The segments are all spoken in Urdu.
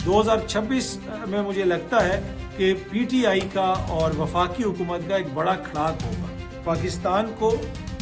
2026 میں مجھے لگتا ہے کہ پی ٹی آئی کا اور وفاقی حکومت کا ایک بڑا کھڑاک ہوگا۔ پاکستان کو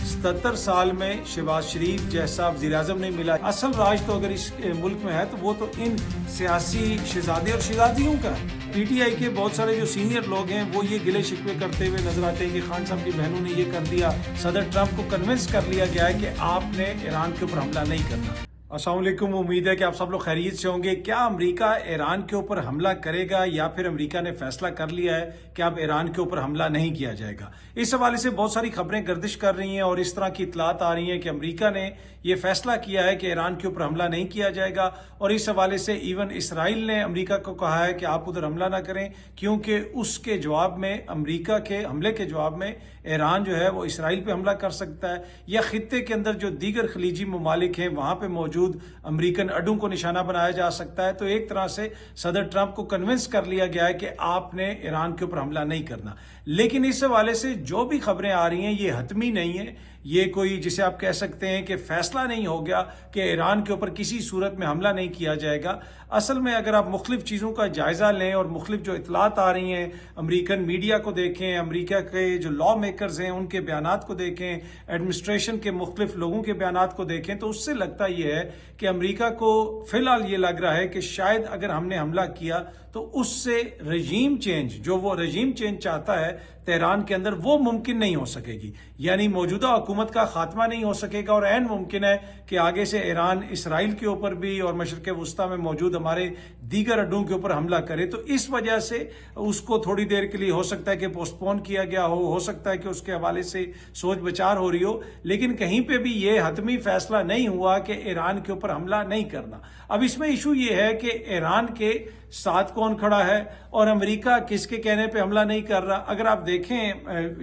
77 سال میں شہباز شریف جیسا وزیر اعظم نہیں ملا۔ اصل راج تو اگر اس ملک میں ہے تو وہ تو ان سیاسی شہزادے اور شہزادیوں کا ہے۔ پی ٹی آئی کے بہت سارے جو سینئر لوگ ہیں وہ یہ گلے شکوے کرتے ہوئے نظر آتے ہیں کہ خان صاحب کی بہنوں نے یہ کر دیا، صدر ٹرمپ کو کنونس کر لیا گیا ہے کہ آپ نے ایران کے اوپر حملہ نہیں کرنا۔ السلام علیکم، امید ہے کہ آپ سب لوگ خیریت سے ہوں گے۔ کیا امریکہ ایران کے اوپر حملہ کرے گا یا پھر امریکہ نے فیصلہ کر لیا ہے کہ اب ایران کے اوپر حملہ نہیں کیا جائے گا؟ اس حوالے سے بہت ساری خبریں گردش کر رہی ہیں اور اس طرح کی اطلاعات آ رہی ہیں کہ امریکہ نے یہ فیصلہ کیا ہے کہ ایران کے اوپر حملہ نہیں کیا جائے گا، اور اس حوالے سے ایون اسرائیل نے امریکہ کو کہا ہے کہ آپ ادھر حملہ نہ کریں، کیونکہ اس کے جواب میں، امریکہ کے حملے کے جواب میں ایران جو ہے وہ اسرائیل پہ حملہ کر سکتا ہے، یا خطے کے اندر جو دیگر خلیجی ممالک ہیں وہاں پہ موجود امریکن اڈوں کو نشانہ بنایا جا سکتا ہے۔ تو ایک طرح سے صدر ٹرمپ کو کنونس کر لیا گیا ہے کہ آپ نے ایران کے اوپر حملہ نہیں کرنا۔ لیکن اس حوالے سے جو بھی خبریں آ رہی ہیں یہ حتمی نہیں ہے، یہ کوئی جسے آپ کہہ سکتے ہیں کہ فیصلہ نہیں ہو گیا کہ ایران کے اوپر کسی صورت میں حملہ نہیں کیا جائے گا۔ اصل میں اگر آپ مختلف چیزوں کا جائزہ لیں اور مختلف جو اطلاعات آ رہی ہیں، امریکن میڈیا کو دیکھیں، امریکہ کے جو لا میکرز ہیں ان کے بیانات کو دیکھیں، ایڈمنسٹریشن کے مختلف لوگوں کے بیانات کو دیکھیں، تو اس سے لگتا یہ ہے کہ امریکہ کو فی الحال یہ لگ رہا ہے کہ شاید اگر ہم نے حملہ کیا تو اس سے رجیم چینج، جو وہ رجیم چینج چاہتا ہے تہران کے اندر، وہ ممکن نہیں ہو سکے گی، یعنی موجودہ حکومت کا خاتمہ نہیں ہو سکے گا، اور عین ممکن ہے کہ آگے سے ایران اسرائیل کے اوپر بھی اور مشرق وسطیٰ میں موجود ہمارے دیگر اڈوں کے اوپر حملہ کرے۔ تو اس وجہ سے اس کو تھوڑی دیر کے لیے ہو سکتا ہے کہ پوسٹ پون کیا گیا ہو سکتا ہے کہ اس کے حوالے سے سوچ بچار ہو رہی ہو، لیکن کہیں پہ بھی یہ حتمی فیصلہ نہیں ہوا کہ ایران کے اوپر حملہ نہیں کرنا۔ اب اس میں ایشو یہ ہے کہ ایران کے ساتھ کون کھڑا ہے اور امریکہ کس کے کہنے پہ حملہ نہیں کر رہا۔ اگر آپ دیکھیں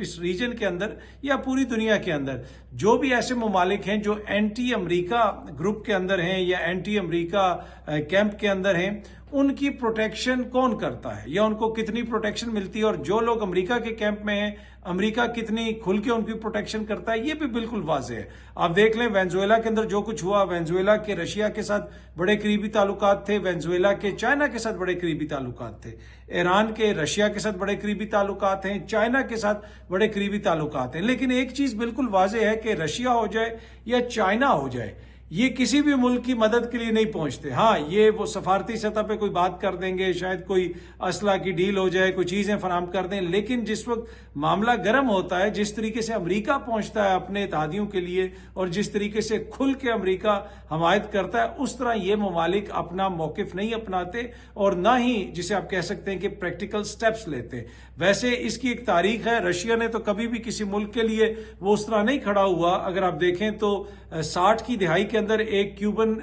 اس ریجن کے اندر یا پوری دنیا کے اندر جو بھی ایسے ممالک ہیں جو اینٹی امریکہ گروپ کے اندر ہیں یا اینٹی امریکہ کیمپ کے اندر ہیں، ان کی پروٹیکشن کون کرتا ہے یا ان کو کتنی پروٹیکشن ملتی ہے، اور جو لوگ امریکہ کے کیمپ میں ہیں امریکہ کتنی کھل کے ان کی پروٹیکشن کرتا ہے، یہ بھی بالکل واضح ہے۔ آپ دیکھ لیں وینزویلا کے اندر جو کچھ ہوا، وینزویلا کے رشیا کے ساتھ بڑے قریبی تعلقات تھے، وینزویلا کے چائنا کے ساتھ بڑے قریبی تعلقات تھے، ایران کے رشیا کے ساتھ بڑے قریبی تعلقات ہیں، چائنا کے ساتھ بڑے قریبی تعلقات ہیں، لیکن ایک چیز بالکل واضح ہے کہ رشیا ہو جائے یا چائنا ہو جائے، یہ کسی بھی ملک کی مدد کے لیے نہیں پہنچتے۔ ہاں، یہ وہ سفارتی سطح پہ کوئی بات کر دیں گے، شاید کوئی اسلحہ کی ڈیل ہو جائے، کوئی چیزیں فراہم کر دیں، لیکن جس وقت معاملہ گرم ہوتا ہے، جس طریقے سے امریکہ پہنچتا ہے اپنے اتحادیوں کے لیے اور جس طریقے سے کھل کے امریکہ حمایت کرتا ہے، اس طرح یہ ممالک اپنا موقف نہیں اپناتے اور نہ ہی جسے آپ کہہ سکتے ہیں کہ پریکٹیکل سٹیپس لیتے۔ ویسے اس کی ایک تاریخ ہے، رشیا نے تو کبھی بھی کسی ملک کے لیے وہ اس طرح نہیں کھڑا ہوا۔ اگر آپ دیکھیں تو 60 کی دہائی کے اندر ایک کیوبن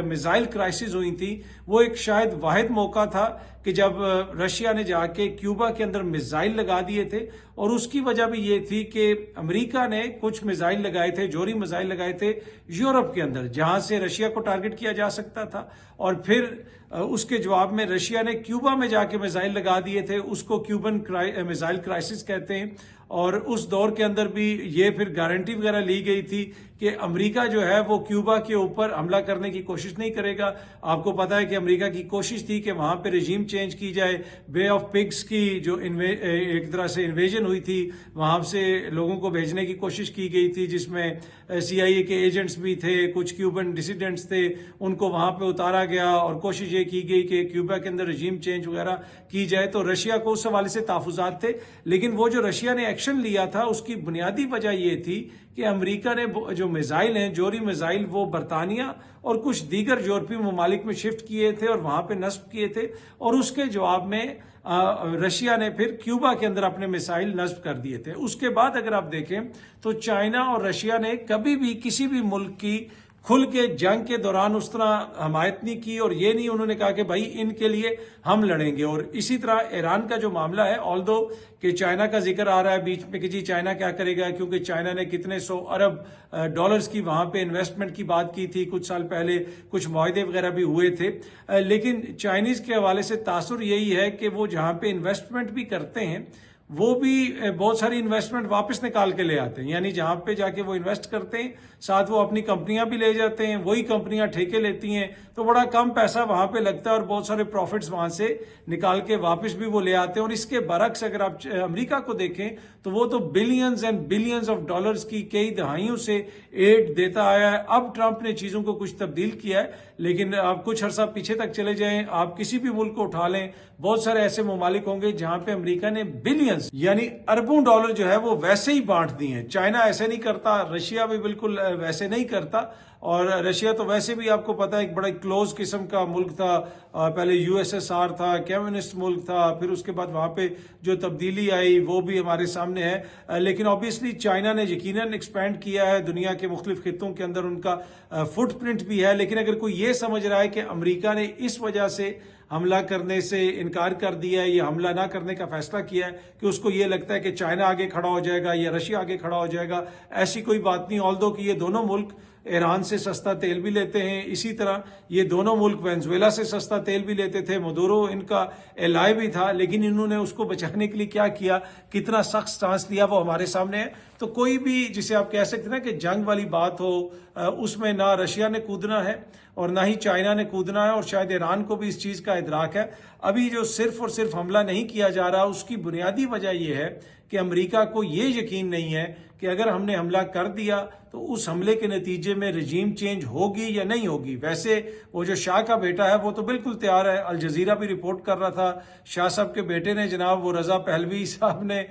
میزائل کرائسس ہوئی تھی، وہ ایک شاید واحد موقع تھا کہ جب رشیا نے جا کے کیوبا کے اندر میزائل لگا دیے تھے، اور اس کی وجہ بھی یہ تھی کہ امریکہ نے کچھ میزائل لگائے تھے، جوہری میزائل لگائے تھے یورپ کے اندر، جہاں سے رشیا کو ٹارگٹ کیا جا سکتا تھا، اور پھر اس کے جواب میں رشیا نے کیوبا میں جا کے میزائل لگا دیے تھے۔ اس کو کیوبن میزائل کرائسس کہتے ہیں، اور اس دور کے اندر بھی یہ پھر گارنٹی وغیرہ لی گئی تھی کہ امریکہ جو ہے وہ کیوبا کے اوپر حملہ کرنے کی کوشش نہیں کرے گا۔ آپ کو پتا ہے کہ امریکہ کی کوشش تھی کہ وہاں پہ رجیم چینج کی جائے، بے آف پگز کی جو ایک طرح سے انویژن ہوئی تھی، وہاں سے لوگوں کو بھیجنے کی کوشش کی گئی تھی، جس میں سی آئی اے کے ایجنٹس بھی تھے، کچھ کیوبن ڈیسیڈنٹس تھے، ان کو وہاں پہ اتارا گیا اور کوشش یہ کی گئی کہ کیوبا کے اندر رجیم چینج وغیرہ کی جائے۔ تو رشیا کو اس حوالے سے تحفظات تھے، لیکن وہ جو رشیا نے ایکشن لیا تھا اس کی بنیادی وجہ یہ تھی کہ امریکہ نے جو میزائل ہیں، جوہری میزائل، وہ برطانیہ اور کچھ دیگر یورپی ممالک میں شفٹ کیے تھے اور وہاں پہ نصب کیے تھے، اور اس کے جواب میں رشیا نے پھر کیوبا کے اندر اپنے میزائل نصب کر دیے تھے۔ اس کے بعد اگر آپ دیکھیں تو چائنا اور رشیا نے کبھی بھی کسی بھی ملک کی کھل کے جنگ کے دوران اس طرح حمایت نہیں کی، اور یہ نہیں انہوں نے کہا کہ بھائی ان کے لیے ہم لڑیں گے۔ اور اسی طرح ایران کا جو معاملہ ہے، آلدو کہ چائنا کا ذکر آ رہا ہے بیچ میں کہ جی چائنا کیا کرے گا، کیونکہ چائنا نے کتنے 100 ارب ڈالرز کی وہاں پہ انویسٹمنٹ کی بات کی تھی کچھ سال پہلے، کچھ معاہدے وغیرہ بھی ہوئے تھے، لیکن چائنیز کے حوالے سے تاثر یہی ہے کہ وہ جہاں پہ انویسٹمنٹ بھی کرتے ہیں وہ بھی بہت ساری انویسٹمنٹ واپس نکال کے لے آتے ہیں، یعنی جہاں پہ جا کے وہ انویسٹ کرتے ہیں ساتھ وہ اپنی کمپنیاں بھی لے جاتے ہیں، وہی کمپنیاں ٹھیکے لیتی ہیں، تو بڑا کم پیسہ وہاں پہ لگتا ہے اور بہت سارے پروفٹس وہاں سے نکال کے واپس بھی وہ لے آتے ہیں۔ اور اس کے برعکس اگر آپ امریکہ کو دیکھیں تو وہ تو billions and billions of dollars کی کئی دہائیوں سے ایڈ دیتا آیا ہے۔ اب ٹرمپ نے چیزوں کو کچھ تبدیل کیا ہے، لیکن آپ کچھ عرصہ پیچھے تک چلے جائیں، آپ کسی بھی ملک کو اٹھا لیں، بہت سارے ایسے ممالک ہوں گے جہاں پہ امریکہ نے بلینز یعنی اربوں ڈالر جو ہے وہ ویسے ہی بانٹ دی ہیں۔ چائنا ایسے نہیں کرتا، رشیا بھی بالکل ویسے نہیں کرتا، اور رشیا تو ویسے بھی آپ کو پتا ہے ایک بڑا کلوز قسم کا ملک تھا، پہلے USSR تھا، کمیونسٹ ملک تھا، پھر اس کے بعد وہاں پہ جو تبدیلی آئی وہ بھی ہمارے سامنے ہے۔ لیکن اوبیسلی چائنا نے یقیناً ایکسپینڈ کیا ہے، دنیا کے مختلف خطوں کے اندر ان کا فٹ پرنٹ بھی ہے۔ لیکن اگر کوئی یہ سمجھ رہا ہے کہ امریکہ نے اس وجہ سے حملہ کرنے سے انکار کر دیا ہے یا حملہ نہ کرنے کا فیصلہ کیا ہے کہ اس کو یہ لگتا ہے کہ چائنا آگے کھڑا ہو جائے گا یا رشیا آگے کھڑا ہو جائے گا، ایسی کوئی بات نہیں۔ آلدو کہ یہ دونوں ملک ایران سے سستا تیل بھی لیتے ہیں، اسی طرح یہ دونوں ملک وینزویلا سے سستا تیل بھی لیتے تھے، مدورو ان کا ایلائی بھی تھا، لیکن انہوں نے اس کو بچانے کے لیے کیا کیا، کتنا سخت سٹانس لیا، وہ ہمارے سامنے ہے۔ تو کوئی بھی جسے آپ کہہ سکتے ہیں کہ جنگ والی بات ہو، اس میں نہ رشیا نے کودنا ہے اور نہ ہی چائنا نے کودنا ہے، اور شاید ایران کو بھی اس چیز کا ادراک ہے۔ ابھی جو صرف اور صرف حملہ نہیں کیا جا رہا، اس کی بنیادی وجہ یہ ہے کہ امریکہ کو یہ یقین نہیں ہے کہ اگر ہم نے حملہ کر دیا تو اس حملے کے نتیجے میں رجیم چینج ہوگی یا نہیں ہوگی۔ ویسے وہ جو شاہ کا بیٹا ہے وہ تو بالکل تیار ہے، الجزیرہ بھی رپورٹ کر رہا تھا، شاہ صاحب کے بیٹے نے جناب وہ رضا پہلوی صاحب نے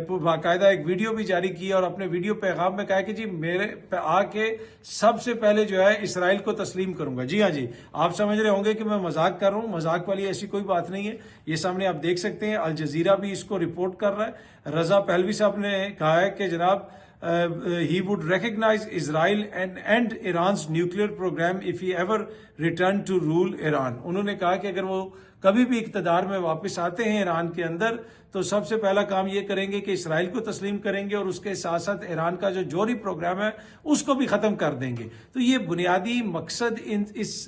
باقاعدہ ایک ویڈیو بھی جاری کی اور اپنے ویڈیو پیغام میں کہا کہ جی میرے آ کے سب سے پہلے جو ہے اسرائیل کو تسلیم کروں گا۔ جی ہاں جی، آپ سمجھ رہے ہوں گے کہ میں مذاق کر رہا ہوں، مذاق والی ایسی کوئی بات نہیں ہے، یہ سامنے آپ دیکھ سکتے ہیں، الجزیرہ بھی اس کو رپورٹ کر رہا ہے۔ رضا پہلوی صاحب نے کہا ہے کہ جناب he would recognize Israel and end Iran's nuclear program if he ever returned to rule Iran۔ انہوں نے کہا کہ اگر وہ کبھی بھی اقتدار میں واپس آتے ہیں ایران کے اندر تو سب سے پہلا کام یہ کریں گے کہ اسرائیل کو تسلیم کریں گے اور اس کے ساتھ ساتھ ایران کا جو جوہری پروگرام ہے اس کو بھی ختم کر دیں گے۔ تو یہ بنیادی مقصد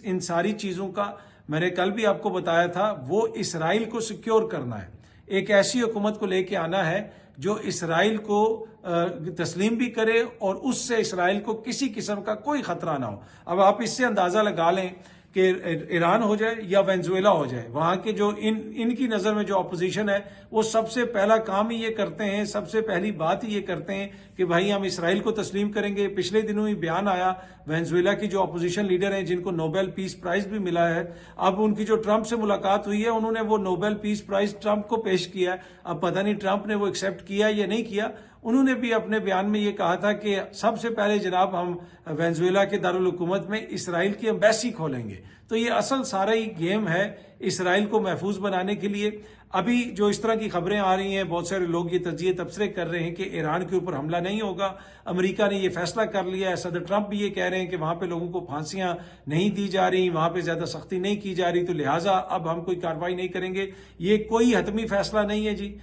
ان ساری چیزوں کا میں نے کل بھی آپ کو بتایا تھا، وہ اسرائیل کو سیکیور کرنا ہے، ایک ایسی حکومت کو لے کے آنا ہے جو اسرائیل کو تسلیم بھی کرے اور اس سے اسرائیل کو کسی قسم کا کوئی خطرہ نہ ہو۔ اب آپ اس سے اندازہ لگا لیں کہ ایران ہو جائے یا وینزویلا ہو جائے، وہاں کے جو ان کی نظر میں جو اپوزیشن ہے وہ سب سے پہلا کام ہی یہ کرتے ہیں، سب سے پہلی بات ہی یہ کرتے ہیں کہ بھائی ہم اسرائیل کو تسلیم کریں گے۔ پچھلے دنوں ہی بیان آیا وینزویلا کی جو اپوزیشن لیڈر ہیں جن کو نوبل پیس پرائز بھی ملا ہے، اب ان کی جو ٹرمپ سے ملاقات ہوئی ہے انہوں نے وہ نوبل پیس پرائز ٹرمپ کو پیش کیا ہے۔ اب پتہ نہیں ٹرمپ نے وہ ایکسیپٹ کیا یا نہیں کیا۔ انہوں نے بھی اپنے بیان میں یہ کہا تھا کہ سب سے پہلے جناب ہم وینزویلا کے دارالحکومت میں اسرائیل کی ایمبیسی کھولیں گے۔ تو یہ اصل سارا ہی گیم ہے اسرائیل کو محفوظ بنانے کے لیے۔ ابھی جو اس طرح کی خبریں آ رہی ہیں، بہت سارے لوگ یہ تجزیے تبصرے کر رہے ہیں کہ ایران کے اوپر حملہ نہیں ہوگا، امریکہ نے یہ فیصلہ کر لیا ہے، صدر ٹرمپ بھی یہ کہہ رہے ہیں کہ وہاں پہ لوگوں کو پھانسیاں نہیں دی جا رہی، وہاں پہ زیادہ سختی نہیں کی جا رہی، تو لہٰذا اب ہم کوئی کارروائی نہیں کریں گے۔ یہ کوئی حتمی فیصلہ نہیں ہے جی،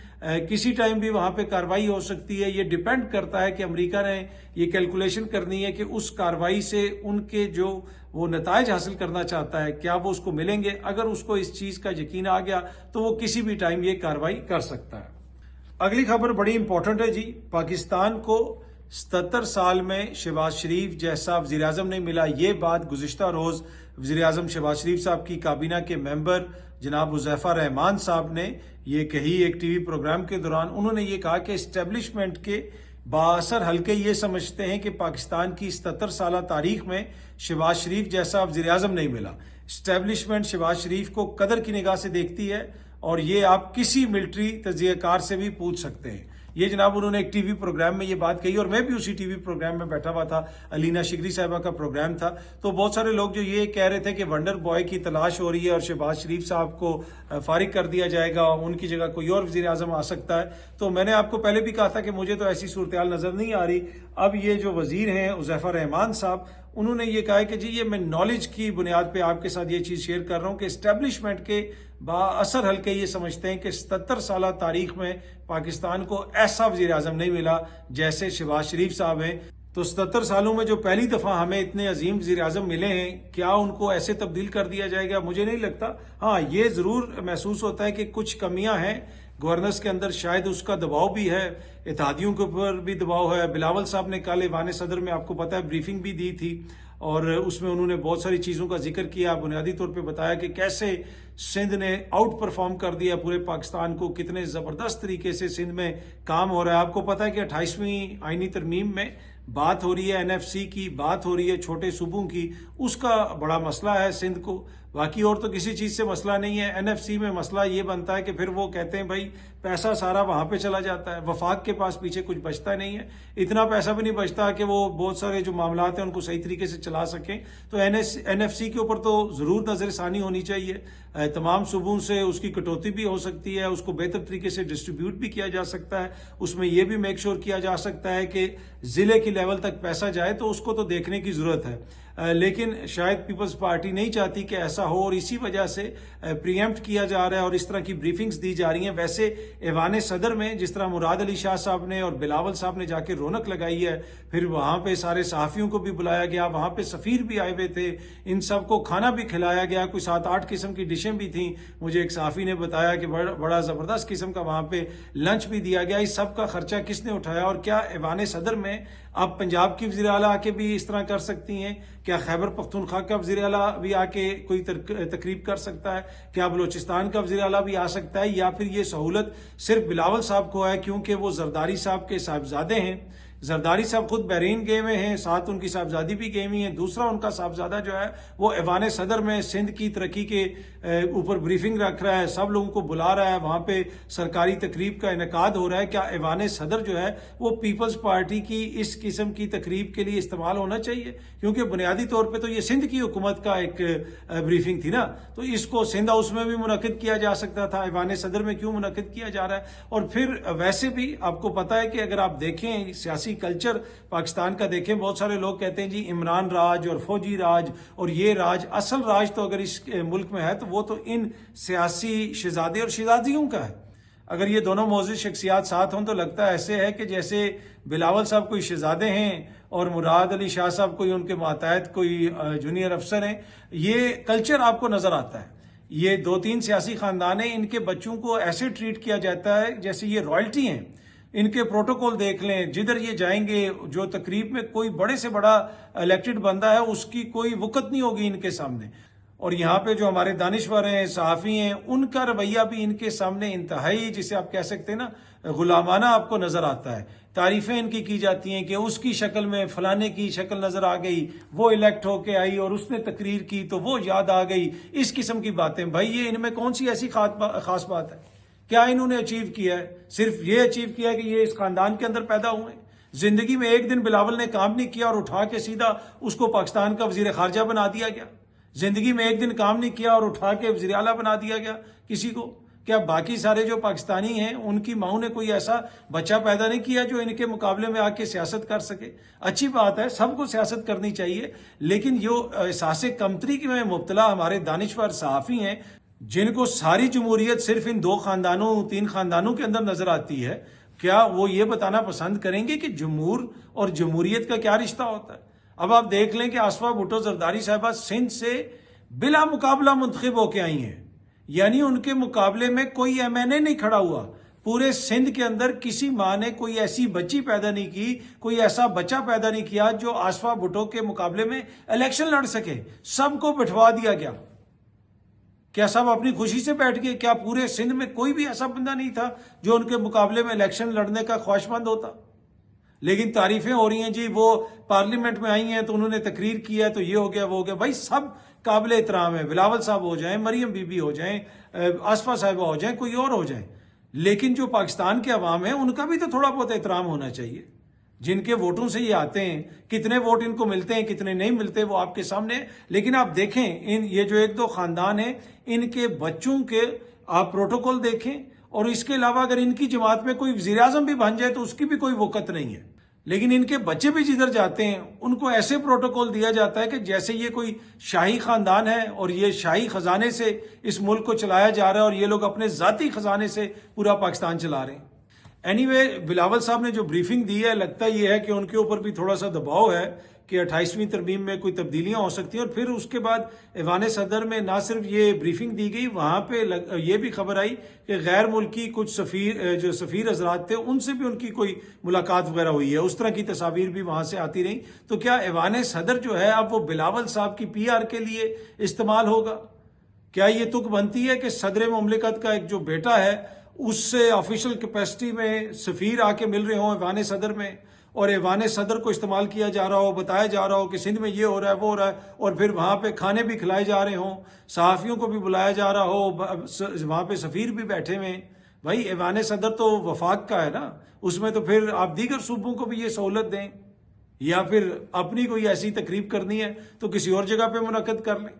کسی ٹائم بھی وہاں پہ کارروائی ہو سکتی ہے۔ یہ ڈیپینڈ کرتا ہے کہ امریکہ نے یہ کیلکولیشن کرنی ہے کہ اس کارروائی سے ان کے جو وہ نتائج حاصل کرنا چاہتا ہے کیا وہ اس کو ملیں گے۔ اگر اس کو اس چیز کا یقین آ گیا تو وہ کسی بھی ٹائم یہ کارروائی کر سکتا ہے۔ اگلی خبر بڑی امپورٹنٹ ہے جی، پاکستان کو 77 سال میں شہباز شریف جیسا وزیر اعظم نہیں ملا۔ یہ بات گزشتہ روز وزیر اعظم شہباز شریف صاحب کی کابینہ کے ممبر جناب حذیفہ رحمان صاحب نے یہ کہی ایک ٹی وی پروگرام کے دوران۔ انہوں نے یہ کہا کہ اسٹیبلشمنٹ کے بااثر حلقے یہ سمجھتے ہیں کہ پاکستان کی 77 سالہ تاریخ میں شہباز شریف جیسا وزیر اعظم نہیں ملا۔ اسٹیبلشمنٹ شہباز شریف کو قدر کی نگاہ سے دیکھتی ہے اور یہ آپ کسی ملٹری تجزیہ کار سے بھی پوچھ سکتے ہیں۔ یہ جناب انہوں نے ایک ٹی وی پروگرام میں یہ بات کہی اور میں بھی اسی ٹی وی پروگرام میں بیٹھا ہوا تھا، علینا شگری صاحبہ کا پروگرام تھا۔ تو بہت سارے لوگ جو یہ کہہ رہے تھے کہ ونڈر بوائے کی تلاش ہو رہی ہے اور شہباز شریف صاحب کو فارغ کر دیا جائے گا، ان کی جگہ کوئی اور وزیر اعظم آ سکتا ہے، تو میں نے آپ کو پہلے بھی کہا تھا کہ مجھے تو ایسی صورتحال نظر نہیں آ رہی۔ اب یہ جو وزیر ہیں حذیفہ رحمان صاحب، انہوں نے یہ کہا ہے کہ جی یہ میں نالج کی بنیاد پہ آپ کے ساتھ یہ چیز شیئر کر رہا ہوں کہ اسٹیبلشمنٹ کے بااثر حلقے یہ سمجھتے ہیں کہ 77 سالہ تاریخ میں پاکستان کو ایسا وزیر اعظم نہیں ملا جیسے شہباز شریف صاحب ہیں۔ تو 77 سالوں میں جو پہلی دفعہ ہمیں اتنے عظیم وزیر اعظم ملے ہیں، کیا ان کو ایسے تبدیل کر دیا جائے گا؟ مجھے نہیں لگتا۔ ہاں، یہ ضرور محسوس ہوتا ہے کہ کچھ کمیاں ہیں گورننس کے اندر، شاید اس کا دباؤ بھی ہے، اتحادیوں کے اوپر بھی دباؤ ہے۔ بلاول صاحب نے کل ایوان صدر میں آپ کو پتا ہے بریفنگ بھی دی تھی، اور اس میں انہوں نے بہت ساری چیزوں کا ذکر کیا، بنیادی طور پہ بتایا کہ کیسے سندھ نے آؤٹ پرفارم کر دیا پورے پاکستان کو، کتنے زبردست طریقے سے سندھ میں کام ہو رہا ہے۔ آپ کو پتا ہے کہ 28ویں آئینی ترمیم میں بات ہو رہی ہے NFC کی، بات ہو رہی ہے چھوٹے صوبوں کی، اس کا بڑا مسئلہ ہے سندھ کو، باقی اور تو کسی چیز سے مسئلہ نہیں ہے۔ NFC میں مسئلہ یہ بنتا ہے کہ پھر وہ کہتے ہیں بھائی پیسہ سارا وہاں پہ چلا جاتا ہے، وفاق کے پاس پیچھے کچھ بچتا نہیں ہے، اتنا پیسہ بھی نہیں بچتا کہ وہ بہت سارے جو معاملات ہیں ان کو صحیح طریقے سے چلا سکیں۔ تو NFC کے اوپر تو ضرور نظر ثانی ہونی چاہیے، تمام صوبوں سے اس کی کٹوتی بھی ہو سکتی ہے، اس کو بہتر طریقے سے ڈسٹریبیوٹ بھی کیا جا سکتا ہے، اس میں یہ بھی میک شور کیا جا سکتا ہے کہ ضلع کی لیول تک پیسہ جائے، تو اس کو تو دیکھنے کی ضرورت ہے۔ لیکن شاید پیپلز پارٹی نہیں چاہتی کہ ایسا ہو، اور اسی وجہ سے پری ایمپٹ کیا جا رہا ہے اور اس طرح کی بریفنگز دی جا رہی ہیں۔ ویسے ایوان صدر میں جس طرح مراد علی شاہ صاحب نے اور بلاول صاحب نے جا کے رونق لگائی ہے، پھر وہاں پہ سارے صحافیوں کو بھی بلایا گیا، وہاں پہ سفیر بھی آئے ہوئے تھے، ان سب کو کھانا بھی کھلایا گیا، کوئی 7-8 قسم کی ڈشیں بھی تھیں، مجھے ایک صحافی نے بتایا کہ بڑا زبردست قسم کا وہاں پہ لنچ بھی دیا گیا۔ اس سب کا خرچہ کس نے اٹھایا؟ اور کیا ایوان صدر میں آپ پنجاب کی وزیر اعلیٰ آ کے بھی اس طرح کر سکتی ہیں؟ کیا خیبر پختونخوا کا وزیر اعلیٰ بھی آ کے کوئی تقریب کر سکتا ہے؟ کیا بلوچستان کا وزیر اعلیٰ بھی آ سکتا ہے؟ یا پھر یہ سہولت صرف بلاول صاحب کو ہے کیونکہ وہ زرداری صاحب کے صاحبزادے ہیں؟ زرداری صاحب خود بحرین گئے ہوئے ہیں، ساتھ ان کی صاحبزادی بھی گئی ہوئی ہیں، دوسرا ان کا صاحبزادہ جو ہے وہ ایوان صدر میں سندھ کی ترقی کے اوپر بریفنگ رکھ رہا ہے، سب لوگوں کو بلا رہا ہے، وہاں پہ سرکاری تقریب کا انعقاد ہو رہا ہے۔ کیا ایوان صدر جو ہے وہ پیپلز پارٹی کی اس قسم کی تقریب کے لیے استعمال ہونا چاہیے؟ کیونکہ بنیادی طور پہ تو یہ سندھ کی حکومت کا ایک بریفنگ تھی نا، تو اس کو سندھ ہاؤس میں بھی منعقد کیا جا سکتا تھا، ایوان صدر میں کیوں منعقد کیا جا رہا ہے؟ اور پھر ویسے بھی آپ کو پتا ہے کہ اگر آپ دیکھیں سیاسی کلچر پاکستان کا دیکھیں، بہت سارے لوگ کہتے ہیں جی عمران راج اور فوجی راج اور یہ راج، اصل راج تو اگر اس ملک میں ہے تو وہ تو ان سیاسی شہزادے اور شہزادیوں کا ہے۔ اگر یہ دونوں معزز شخصیات ساتھ ہوں تو لگتا ہے ایسے ہے کہ جیسے بلاول صاحب کوئی شہزادے ہیں اور مراد علی شاہ صاحب کوئی ان کے ماتحت کوئی جونیئر افسر ہیں۔ یہ کلچر آپ کو نظر آتا ہے۔ یہ 2-3 سیاسی خاندان ہیں، ان کے بچوں کو ایسے ٹریٹ کیا جاتا ہے جیسے یہ رائلٹی ہیں۔ ان کے پروٹوکول دیکھ لیں، جدھر یہ جائیں گے، جو تقریب میں کوئی بڑے سے بڑا الیکٹڈ بندہ ہے اس کی کوئی وقت نہیں ہوگی ان کے سامنے۔ اور یہاں پہ جو ہمارے دانشور ہیں، صحافی ہیں، ان کا رویہ بھی ان کے سامنے انتہائی، جسے آپ کہہ سکتے ہیں نا، غلامانہ آپ کو نظر آتا ہے۔ تعریفیں ان کی جاتی ہیں کہ اس کی شکل میں فلانے کی شکل نظر آ گئی، وہ الیکٹ ہو کے آئی اور اس نے تقریر کی تو وہ یاد آ گئی، اس قسم کی باتیں۔ بھائی یہ ان میں کون سی ایسی خاص بات ہے؟ کیا انہوں نے اچیو کیا ہے؟ صرف یہ اچیو کیا ہے کہ یہ اس خاندان کے اندر پیدا ہوئے ہیں۔ زندگی میں ایک دن بلاول نے کام نہیں کیا اور اٹھا کے سیدھا اس کو پاکستان کا وزیر خارجہ بنا دیا گیا۔ زندگی میں ایک دن کام نہیں کیا اور اٹھا کے وزیر اعلیٰ بنا دیا گیا کسی کو۔ کیا باقی سارے جو پاکستانی ہیں ان کی ماؤں نے کوئی ایسا بچہ پیدا نہیں کیا جو ان کے مقابلے میں آ کے سیاست کر سکے؟ اچھی بات ہے، سب کو سیاست کرنی چاہیے، لیکن جو احساس کمتری میں مبتلا ہمارے دانشور صحافی ہیں، جن کو ساری جمہوریت صرف ان 2 خاندانوں 3 خاندانوں کے اندر نظر آتی ہے، کیا وہ یہ بتانا پسند کریں گے کہ جمہور اور جمہوریت کا کیا رشتہ ہوتا ہے؟ اب آپ دیکھ لیں کہ آصفہ بھٹو زرداری صاحبہ سندھ سے بلا مقابلہ منتخب ہو کے آئی ہیں، یعنی ان کے مقابلے میں کوئی MNA نہیں کھڑا ہوا۔ پورے سندھ کے اندر کسی ماں نے کوئی ایسی بچی پیدا نہیں کی، کوئی ایسا بچہ پیدا نہیں کیا جو آصفہ بھٹو کے مقابلے میں الیکشن لڑ سکے۔ سب کو بٹھوا دیا گیا۔ کیا سب اپنی خوشی سے بیٹھ گئے؟ کیا پورے سندھ میں کوئی بھی ایسا بندہ نہیں تھا جو ان کے مقابلے میں الیکشن لڑنے کا خواہش مند ہوتا؟ لیکن تعریفیں ہو رہی ہیں جی وہ پارلیمنٹ میں آئی ہیں تو انہوں نے تقریر کی ہے تو یہ ہو گیا وہ ہو گیا۔ بھائی سب قابل احترام ہے، بلاول صاحب ہو جائیں، مریم بی بی ہو جائیں، آصفہ صاحبہ ہو جائیں، کوئی اور ہو جائیں، لیکن جو پاکستان کے عوام ہیں ان کا بھی تو تھوڑا بہت احترام ہونا چاہیے۔ جن کے ووٹوں سے یہ آتے ہیں، کتنے ووٹ ان کو ملتے ہیں کتنے نہیں ملتے وہ آپ کے سامنے ہے۔ لیکن آپ دیکھیں یہ جو 1-2 خاندان ہیں، ان کے بچوں کے آپ پروٹوکول دیکھیں، اور اس کے علاوہ اگر ان کی جماعت میں کوئی وزیر اعظم بھی بن جائے تو اس کی بھی کوئی وقت نہیں ہے، لیکن ان کے بچے بھی جدھر جاتے ہیں ان کو ایسے پروٹوکول دیا جاتا ہے کہ جیسے یہ کوئی شاہی خاندان ہے اور یہ شاہی خزانے سے اس ملک کو چلایا جا رہا ہے اور یہ لوگ اپنے ذاتی خزانے سے پورا پاکستان چلا رہے ہیں۔ اینی وے بلاول صاحب نے جو بریفنگ دی ہے، لگتا یہ ہے کہ ان کے اوپر بھی تھوڑا سا دباؤ ہے کہ 28ویں ترمیم میں کوئی تبدیلیاں ہو سکتی ہیں، اور پھر اس کے بعد ایوان صدر میں نہ صرف یہ بریفنگ دی گئی، وہاں پہ یہ بھی خبر آئی کہ غیر ملکی کچھ جو سفیر حضرات تھے ان سے بھی ان کی کوئی ملاقات وغیرہ ہوئی ہے، اس طرح کی تصاویر بھی وہاں سے آتی رہیں۔ تو کیا ایوان صدر جو ہے اب وہ بلاول صاحب کی PR کے لیے استعمال ہوگا؟ کیا یہ تک بنتی ہے کہ صدر مملکت کا ایک جو بیٹا ہے اس سے آفیشل کیپیسٹی میں سفیر آ کے مل رہے ہوں ایوان صدر میں، اور ایوان صدر کو استعمال کیا جا رہا ہو، بتایا جا رہا ہو کہ سندھ میں یہ ہو رہا ہے وہ ہو رہا ہے، اور پھر وہاں پہ کھانے بھی کھلائے جا رہے ہوں، صحافیوں کو بھی بلایا جا رہا ہو، وہاں پہ سفیر بھی بیٹھے ہوئے ہیں؟ بھائی ایوان صدر تو وفاق کا ہے نا، اس میں تو پھر آپ دیگر صوبوں کو بھی یہ سہولت دیں، یا پھر اپنی کوئی ایسی تقریب کرنی ہے تو کسی اور جگہ پہ منعقد کر لیں۔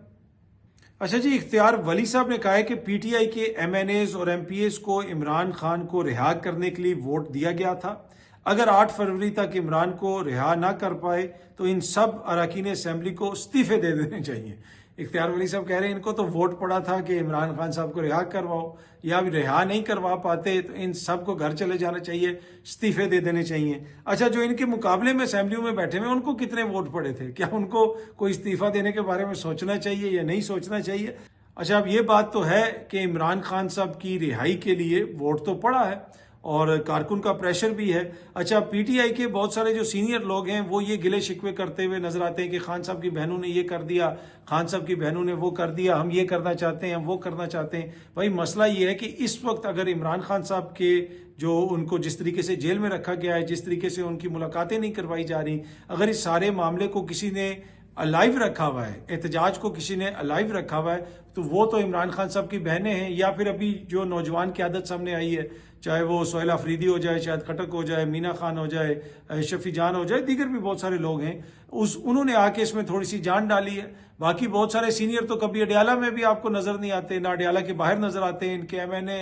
اچھا جی، اختیار ولی صاحب نے کہا ہے کہ PTI کے MNAs اور MPAs کو عمران خان کو رہا کرنے کے لیے ووٹ دیا گیا تھا، اگر 8 فروری تک عمران کو رہا نہ کر پائے تو ان سب اراکین اسمبلی کو استعفے دے دینے چاہیے۔ اختیار ولی صاحب کہہ رہے ہیں ان کو تو ووٹ پڑا تھا کہ عمران خان صاحب کو رہا کرواؤ، یا رہا نہیں کروا پاتے تو ان سب کو گھر چلے جانا چاہیے، استعفے دے دینے چاہیے۔ اچھا، جو ان کے مقابلے میں اسمبلیوں میں بیٹھے ہوئے ان کو کتنے ووٹ پڑے تھے؟ کیا ان کو کوئی استعفیٰ دینے کے بارے میں سوچنا چاہیے یا نہیں سوچنا چاہیے؟ اچھا، اب یہ بات تو ہے کہ عمران خان صاحب کی رہائی کے لیے ووٹ تو پڑا ہے اور کارکن کا پریشر بھی ہے۔ اچھا، PTI کے بہت سارے جو سینئر لوگ ہیں وہ یہ گلے شکوے کرتے ہوئے نظر آتے ہیں کہ خان صاحب کی بہنوں نے یہ کر دیا، خان صاحب کی بہنوں نے وہ کر دیا، ہم یہ کرنا چاہتے ہیں، ہم وہ کرنا چاہتے ہیں۔ بھائی مسئلہ یہ ہے کہ اس وقت اگر عمران خان صاحب کے جو ان کو جس طریقے سے جیل میں رکھا گیا ہے، جس طریقے سے ان کی ملاقاتیں نہیں کروائی جا رہی، اگر اس سارے معاملے کو کسی نے الائیو رکھا ہوا ہے، احتجاج کو کسی نے الائیو رکھا ہوا ہے، تو وہ تو عمران خان صاحب کی بہنیں ہیں، یا پھر ابھی جو نوجوان قیادت سامنے آئی ہے، چاہے وہ سہیل آفریدی ہو جائے، شاہد خٹک ہو جائے، مینا خان ہو جائے، شفیع جان ہو جائے، دیگر بھی بہت سارے لوگ ہیں، انہوں نے آ کے اس میں تھوڑی سی جان ڈالی ہے۔ باقی بہت سارے سینئر تو کبھی اڈیالہ میں بھی آپ کو نظر نہیں آتے، نہ اڈیالہ کے باہر نظر آتے ہیں، ان کے MNA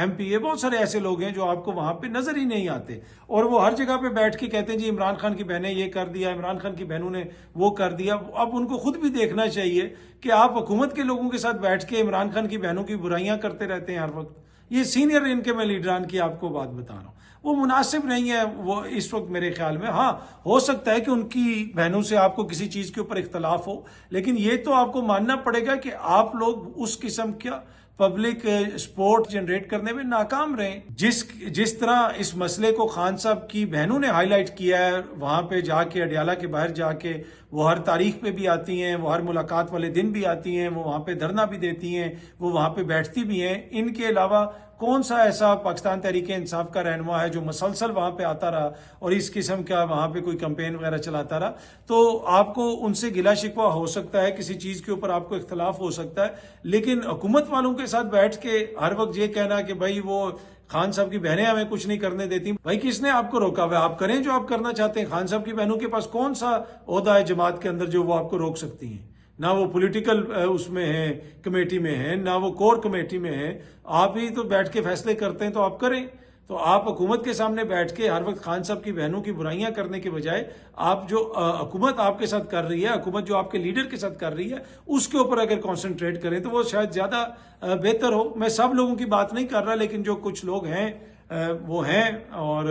MPA بہت سارے ایسے لوگ ہیں جو آپ کو وہاں پہ نظر ہی نہیں آتے، اور وہ ہر جگہ پہ بیٹھ کے کہتے ہیں جی عمران خان کی بہنیں یہ کر دیا، عمران خان کی بہنوں نے وہ کر دیا۔ اب ان کو خود بھی دیکھنا چاہیے کہ آپ حکومت کے لوگوں کے ساتھ بیٹھ کے عمران خان کی بہنوں کی برائیاں کرتے رہتے ہیں ہر وقت۔ یہ سینئر ان کے میں لیڈران کی آپ کو بات بتا رہا ہوں، وہ مناسب نہیں ہے وہ اس وقت میرے خیال میں۔ ہاں، ہو سکتا ہے کہ ان کی بہنوں سے آپ کو کسی چیز کے اوپر اختلاف ہو، لیکن یہ تو آپ کو ماننا پڑے گا کہ آپ لوگ اس قسم کا پبلک سپورٹ جنریٹ کرنے میں ناکام رہے۔ جس طرح اس مسئلے کو خان صاحب کی بہنوں نے ہائی لائٹ کیا ہے، وہاں پہ جا کے اڈیالہ کے باہر جا کے وہ ہر تاریخ پہ بھی آتی ہیں، وہ ہر ملاقات والے دن بھی آتی ہیں، وہ وہاں پہ دھرنا بھی دیتی ہیں، وہ وہاں پہ بیٹھتی بھی ہیں، ان کے علاوہ کون سا ایسا پاکستان تحریک انصاف کا رہنما ہے جو مسلسل وہاں پہ آتا رہا اور اس قسم کا وہاں پہ کوئی کمپین وغیرہ چلاتا رہا؟ تو آپ کو ان سے گلا شکوہ ہو سکتا ہے، کسی چیز کے اوپر آپ کو اختلاف ہو سکتا ہے، لیکن حکومت والوں کے ساتھ بیٹھ کے ہر وقت یہ کہنا کہ بھائی وہ خان صاحب کی بہنیں ہمیں کچھ نہیں کرنے دیتی، بھائی کس نے آپ کو روکا ہوا ہے؟ آپ کریں جو آپ کرنا چاہتے ہیں۔ خان صاحب کی بہنوں کے پاس کون سا عہدہ ہے جماعت کے اندر جو وہ آپ کو روک سکتی ہیں؟ نہ وہ پولیٹیکل اس میں ہیں، کمیٹی میں ہیں، نہ وہ کور کمیٹی میں ہیں، آپ ہی تو بیٹھ کے فیصلے کرتے ہیں، تو آپ کریں۔ تو آپ حکومت کے سامنے بیٹھ کے ہر وقت خان صاحب کی بہنوں کی برائیاں کرنے کے بجائے آپ جو حکومت آپ کے ساتھ کر رہی ہے، حکومت جو آپ کے لیڈر کے ساتھ کر رہی ہے، اس کے اوپر اگر کانسنٹریٹ کریں تو وہ شاید زیادہ بہتر ہو۔ میں سب لوگوں کی بات نہیں کر رہا، لیکن جو کچھ لوگ ہیں وہ ہیں، اور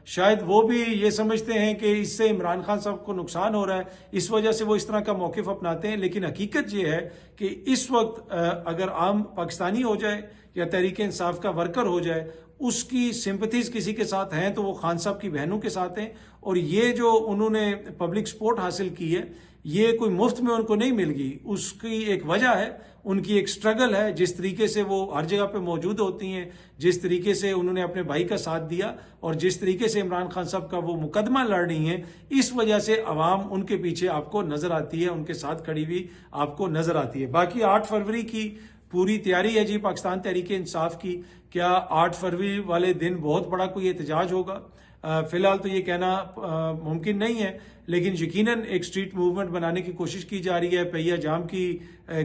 شاید وہ بھی یہ سمجھتے ہیں کہ اس سے عمران خان صاحب کو نقصان ہو رہا ہے، اس وجہ سے وہ اس طرح کا موقف اپناتے ہیں۔ لیکن حقیقت یہ ہے کہ اس وقت اگر عام پاکستانی ہو جائے یا تحریک انصاف کا ورکر ہو جائے، اس کی سمپتھیز کسی کے ساتھ ہیں تو وہ خان صاحب کی بہنوں کے ساتھ ہیں، اور یہ جو انہوں نے پبلک سپورٹ حاصل کی ہے یہ کوئی مفت میں ان کو نہیں مل گئی، اس کی ایک وجہ ہے، ان کی ایک سٹرگل ہے، جس طریقے سے وہ ہر جگہ پہ موجود ہوتی ہیں، جس طریقے سے انہوں نے اپنے بھائی کا ساتھ دیا، اور جس طریقے سے عمران خان صاحب کا وہ مقدمہ لڑ رہی ہیں، اس وجہ سے عوام ان کے پیچھے آپ کو نظر آتی ہے، ان کے ساتھ کھڑی ہوئی آپ کو نظر آتی ہے۔ باقی 8 فروری کی پوری تیاری ہے جی پاکستان تحریک انصاف کی۔ کیا 8 فروری والے دن بہت بڑا کوئی احتجاج ہوگا؟ فی الحال تو یہ کہنا ممکن نہیں ہے، لیکن یقیناً ایک سٹریٹ موومنٹ بنانے کی کوشش کی جا رہی ہے، پہیہ جام کی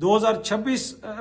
2026